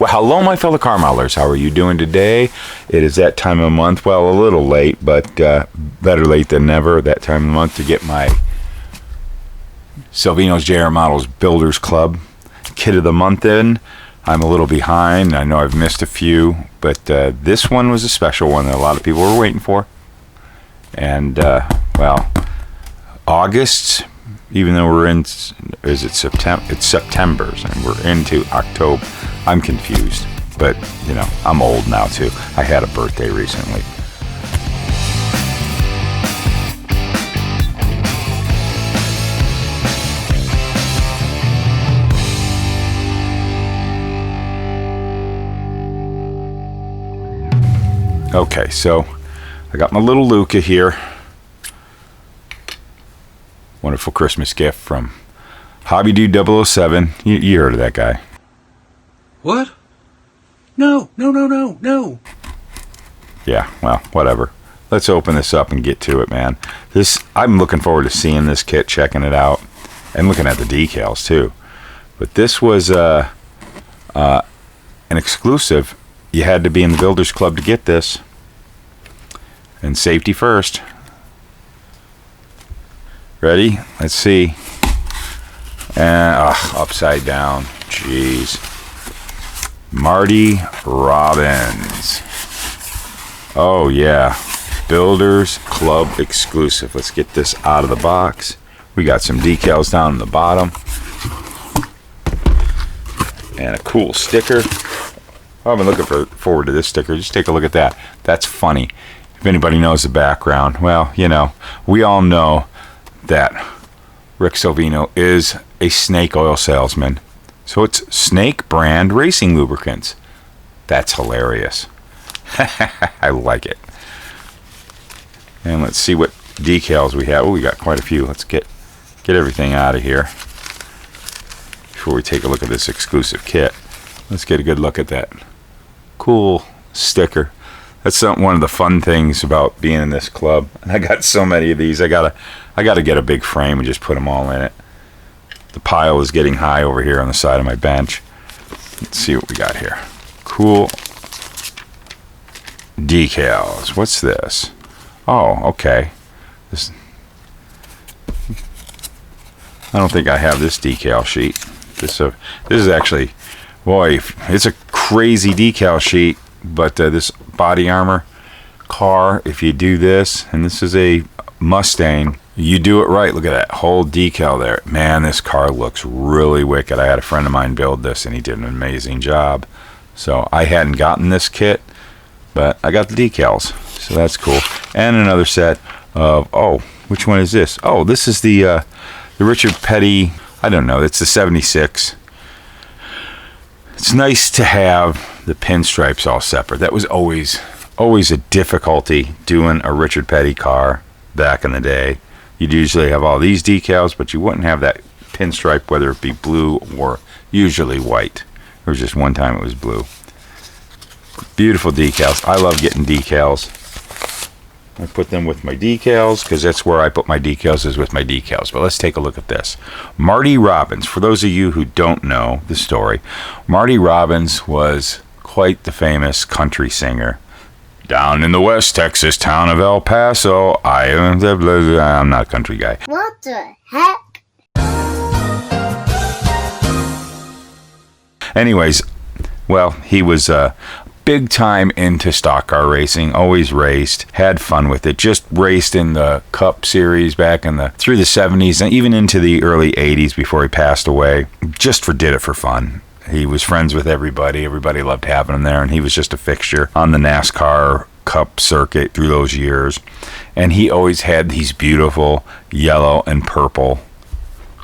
Well, hello, my fellow car modelers. How are you doing today? It is that time of month. Well, a little late, but better late than never. That time of the month to get my Salvinos JR Models Builders Club Kit of the Month in. I'm a little behind. I know I've missed a few, but this one was a special one that a lot of people were waiting for. And, well, August, even though we're in, is it September? It's September, and we're into October. I'm confused, but, you know, I'm old now, too. I had a birthday recently. Okay, so I got my little Luka here. Wonderful Christmas gift from Hobby Dude 007. You heard of that guy. What? No. Yeah, well, whatever. Let's open this up and get to it, man. I'm looking forward to seeing this kit, checking it out, and looking at the decals, too. But this was an exclusive. You had to be in the Builders Club to get this. And safety first. Ready? Let's see. And upside down. Jeez. Marty Robbins. Oh yeah. Builders Club exclusive. Let's get this out of the box. We got some decals down in the bottom. And a cool sticker. I've been looking forward to this sticker. Just take a look at that. That's funny. If anybody knows the background, well, you know, we all know that Rick Salvino is a snake oil salesman. So it's Snake brand racing lubricants. That's hilarious. I like it. And let's see what decals we have. Oh, we got quite a few. Let's get everything out of here before we take a look at this exclusive kit. Let's get a good look at that cool sticker. That's one of the fun things about being in this club. And I got so many of these. I gotta get a big frame and just put them all in it. The pile is getting high over here on the side of my bench. Let's see what we got here. Cool decals. What's this? Oh, okay. I don't think I have this decal sheet. This is actually, boy, it's a crazy decal sheet. But this body armor car, if you do this, and this is a Mustang, you do it right. Look at that whole decal there. Man, this car looks really wicked. I had a friend of mine build this, and he did an amazing job. So I hadn't gotten this kit, but I got the decals. So that's cool. And another set of, which one is this? Oh, this is the Richard Petty, I don't know, it's the 76. It's nice to have the pinstripes all separate. That was always a difficulty doing a Richard Petty car back in the day. You'd usually have all these decals, but you wouldn't have that pinstripe, whether it be blue or usually white. There was just one time it was blue. Beautiful decals. I love getting decals. I put them with my decals because that's where I put my decals, is with my decals. But let's take a look at this. Marty Robbins. For those of you who don't know the story, Marty Robbins was quite the famous country singer. Down in the West Texas town of El Paso, I'm not a country guy. What the heck? Anyways, well, he was big time into stock car racing, always raced, had fun with it, just raced in the Cup Series back through the 70s and even into the early 80s before he passed away. Did it for fun. He was friends with everybody. Everybody loved having him there, and he was just a fixture on the NASCAR Cup circuit through those years. And he always had these beautiful yellow and purple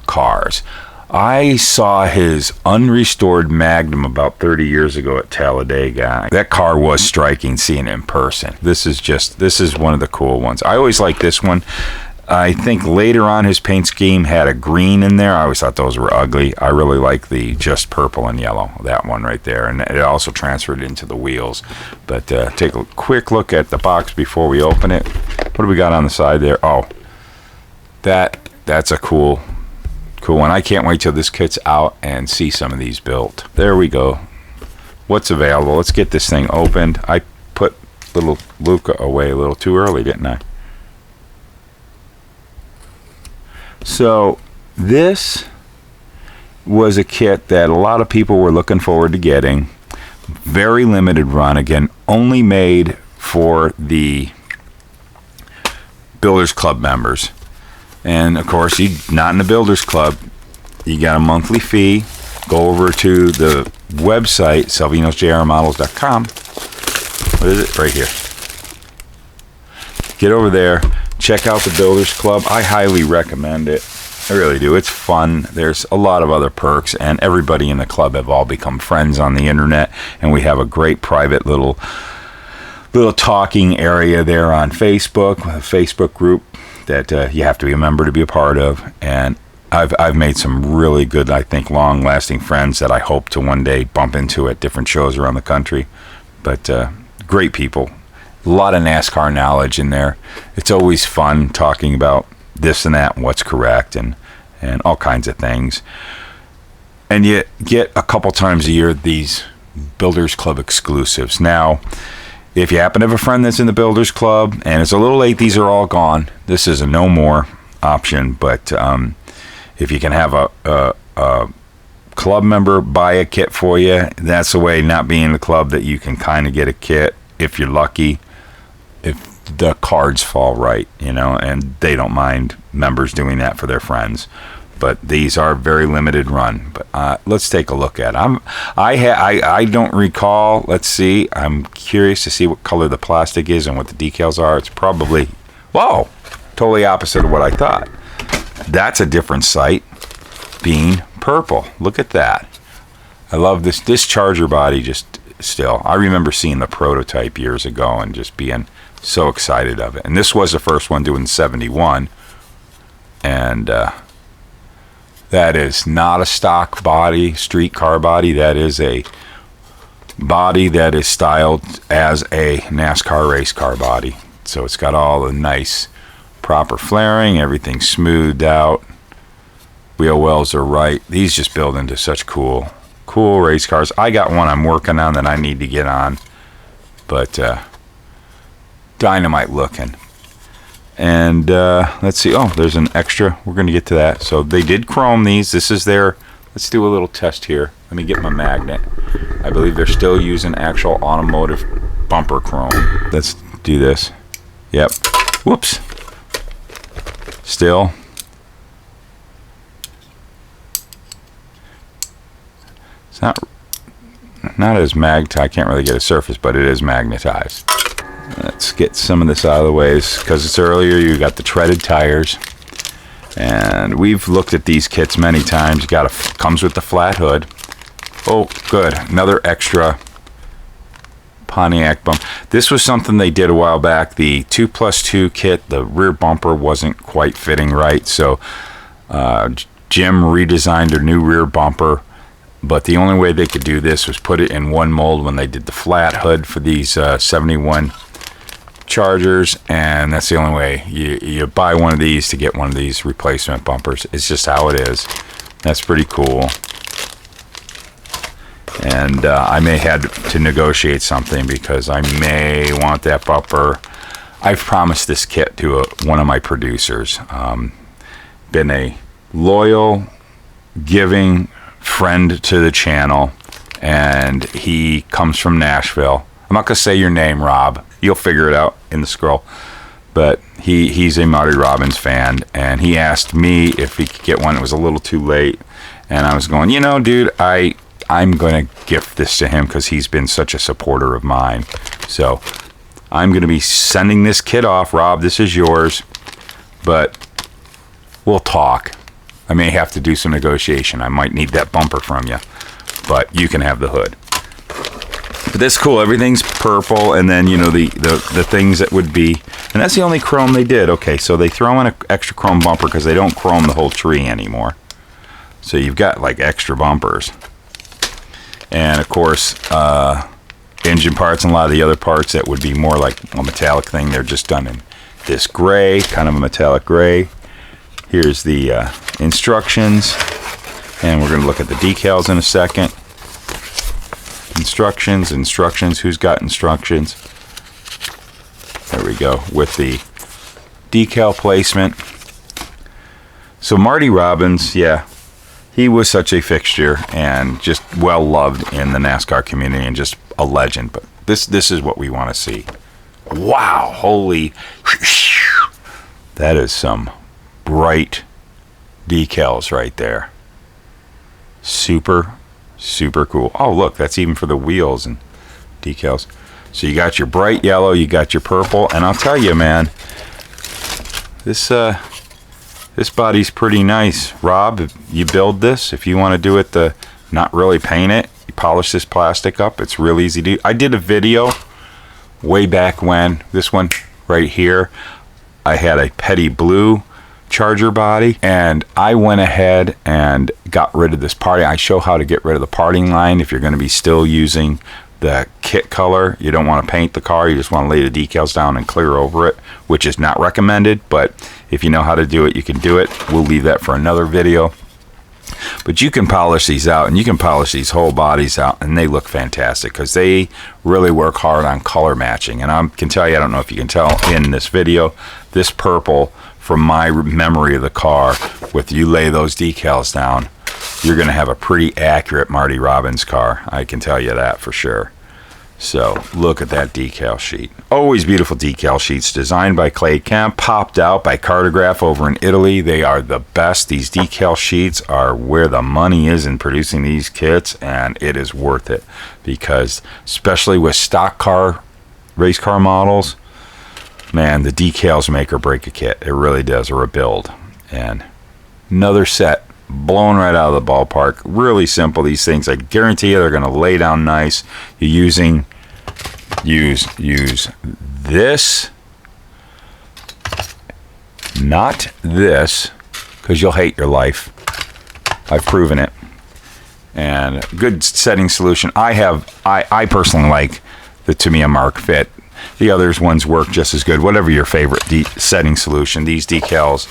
cars. I saw his unrestored Magnum about 30 years ago at Talladega. That car was striking seeing it in person. This is one of the cool ones. I always like this one. I think later on his paint scheme had a green in there. I always thought those were ugly. I really like the just purple and yellow, that one right there. And it also transferred into the wheels. But take a quick look at the box before we open it. What do we got on the side there? Oh, that's a cool one. I can't wait till this kit's out and see some of these built. There we go. what's available. Let's get this thing opened. I put little Luka away a little too early, didn't I? So this was a kit that a lot of people were looking forward to getting. Very limited run. Again, only made for the Builders Club members. And of course, you're not in the Builders Club. You got a monthly fee. Go over to the website, salvinosjrmodels.com. What is it? Right here. Get over there. Check out the Builders Club. I highly recommend it. I really do. It's fun. There's a lot of other perks, and everybody in the club have all become friends on the internet, and we have a great private little talking area there on Facebook, a Facebook group that you have to be a member to be a part of. And I've made some really good, I think, long-lasting friends that I hope to one day bump into at different shows around the country. But great people. A lot of NASCAR knowledge in there. It's always fun talking about this and that and what's correct and all kinds of things. And you get a couple times a year these Builders Club exclusives. Now, if you happen to have a friend that's in the Builders Club and it's a little late, these are all gone. This is a no more option. But if you can have a club member buy a kit for you, that's the way, not being in the club, that you can kind of get a kit if you're lucky, if the cards fall right, you know, and they don't mind members doing that for their friends. But these are very limited run. But let's take a look at them. I don't recall. Let's see. I'm curious to see what color the plastic is and what the decals are. It's probably, whoa, totally opposite of what I thought. That's a different sight, being purple. Look at that. I love this charger body. Just still, I remember seeing the prototype years ago and just being so excited of it. And this was the first one doing 71, and that is not a stock body, street car body. That is a body that is styled as a NASCAR race car body. So it's got all the nice proper flaring, everything smoothed out. Wheel wells are right. These just build into such cool race cars. I got one I'm working on that I need to get on, but dynamite looking. And let's see. Oh, there's an extra. We're going to get to that. So they did chrome these. This is their. Let's do a little test here. Let me get my magnet. I believe they're still using actual automotive bumper chrome. Let's do this. Yep. Whoops. Still. It's not as magnetized. I can't really get a surface, but it is magnetized. Let's get some of this out of the way because it's earlier. You got the treaded tires, and we've looked at these kits many times. Comes with the flat hood. Oh, good, another extra Pontiac bump. This was something they did a while back. The 2+2 kit, the rear bumper wasn't quite fitting right, so Jim redesigned a new rear bumper. But the only way they could do this was put it in one mold when they did the flat hood for these 71 Chargers, and that's the only way. You buy one of these to get one of these replacement bumpers. It's just how it is. That's pretty cool. And I may have to negotiate something because I may want that bumper. I've promised this kit to one of my producers. Been a loyal, giving friend to the channel, and he comes from Nashville. I'm not gonna say your name, Rob. You'll figure it out in the scroll. But he's a Marty Robbins fan, and he asked me if he could get one. It was a little too late, and I was going, you know, dude, I'm gonna gift this to him because he's been such a supporter of mine. So I'm gonna be sending this kit off. Rob, this is yours, but we'll talk. I may have to do some negotiation. I might need that bumper from you, but you can have the hood. But that's cool. Everything's purple, and then, you know, the things that would be, and that's the only chrome they did. Okay, so they throw in an extra chrome bumper because they don't chrome the whole tree anymore. So you've got like extra bumpers, and of course engine parts and a lot of the other parts that would be more like a metallic thing. They're just done in this gray, kind of a metallic gray. Here's the instructions, and we're going to look at the decals in a second and instructions. Who's got instructions? There we go, with the decal placement. So Marty Robbins, yeah, he was such a fixture and just well loved in the NASCAR community and just a legend. But this is what we want to see. Wow, holy, that is some bright decals right there. Super, super cool. Oh, look, that's even for the wheels and decals. So you got your bright yellow, you got your purple, and I'll tell you, man, this body's pretty nice. Rob, if you build this, if you want to do it not really paint it, you polish this plastic up, it's real easy to do. I did a video way back when, this one right here, I had a petty blue Charger body, and I went ahead and got rid of this parting. I show how to get rid of the parting line if you're going to be still using the kit color. You don't want to paint the car, you just want to lay the decals down and clear over it, which is not recommended, but if you know how to do it, you can do it. We'll leave that for another video. But you can polish these out, and you can polish these whole bodies out, and they look fantastic because they really work hard on color matching. And I can tell you, I don't know if you can tell in this video, this purple, from my memory of the car, with you lay those decals down, you're going to have a pretty accurate Marty Robbins car. I can tell you that for sure. So look at that decal sheet. Always beautiful decal sheets, designed by Clay Kemp, popped out by Cartograph over in Italy. They are the best. These decal sheets are where the money is in producing these kits, and it is worth it because, especially with stock car, race car models, man, the decals make or break a kit. It really does, or a build. And another set blown right out of the ballpark. Really simple, these things. I guarantee you they're going to lay down nice. You're use this, not this, because you'll hate your life. I've proven it. And good setting solution. I personally like the Tamiya Mark Fit. The others ones work just as good. Whatever your favorite setting solution, these decals,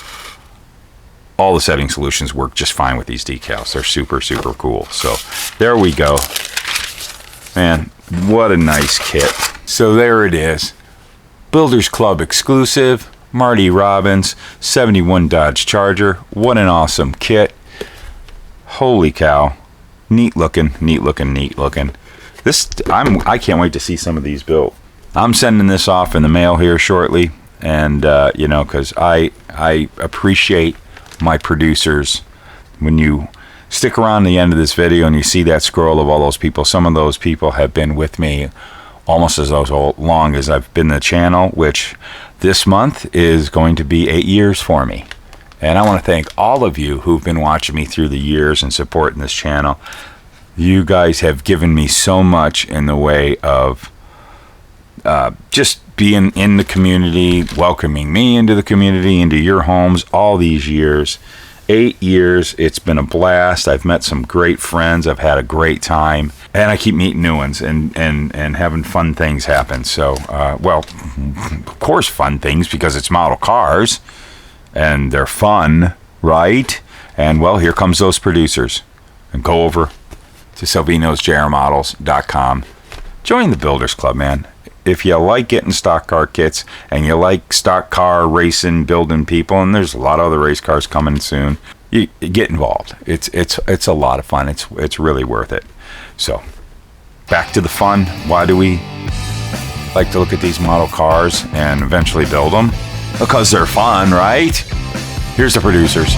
all the setting solutions work just fine with these decals. They're super, super cool. So there we go. Man, what a nice kit. So there it is. Builders Club exclusive, Marty Robbins, 71 Dodge Charger. What an awesome kit. Holy cow. Neat looking, neat looking, neat looking. I can't wait to see some of these built. I'm sending this off in the mail here shortly. And, because I appreciate my producers. When you stick around the end of this video and you see that scroll of all those people, some of those people have been with me almost as long as I've been the channel, which this month is going to be 8 years for me. And I want to thank all of you who've been watching me through the years and supporting this channel. You guys have given me so much in the way of just being in the community, welcoming me into the community, into your homes all these years. 8 years, it's been a blast. I've met some great friends. I've had a great time, and I keep meeting new ones and having fun things happen. So, well, of course, fun things because it's model cars, and they're fun, right? And well, here comes those producers. And go over to salvinosjrmodels.com. Join the Builders Club, man. If you like getting stock car kits and you like stock car racing, building people, and there's a lot of other race cars coming soon, you get involved. It's a lot of fun. It's really worth it. So back to the fun. Why do we like to look at these model cars and eventually build them? Because they're fun, right? Here's the producers.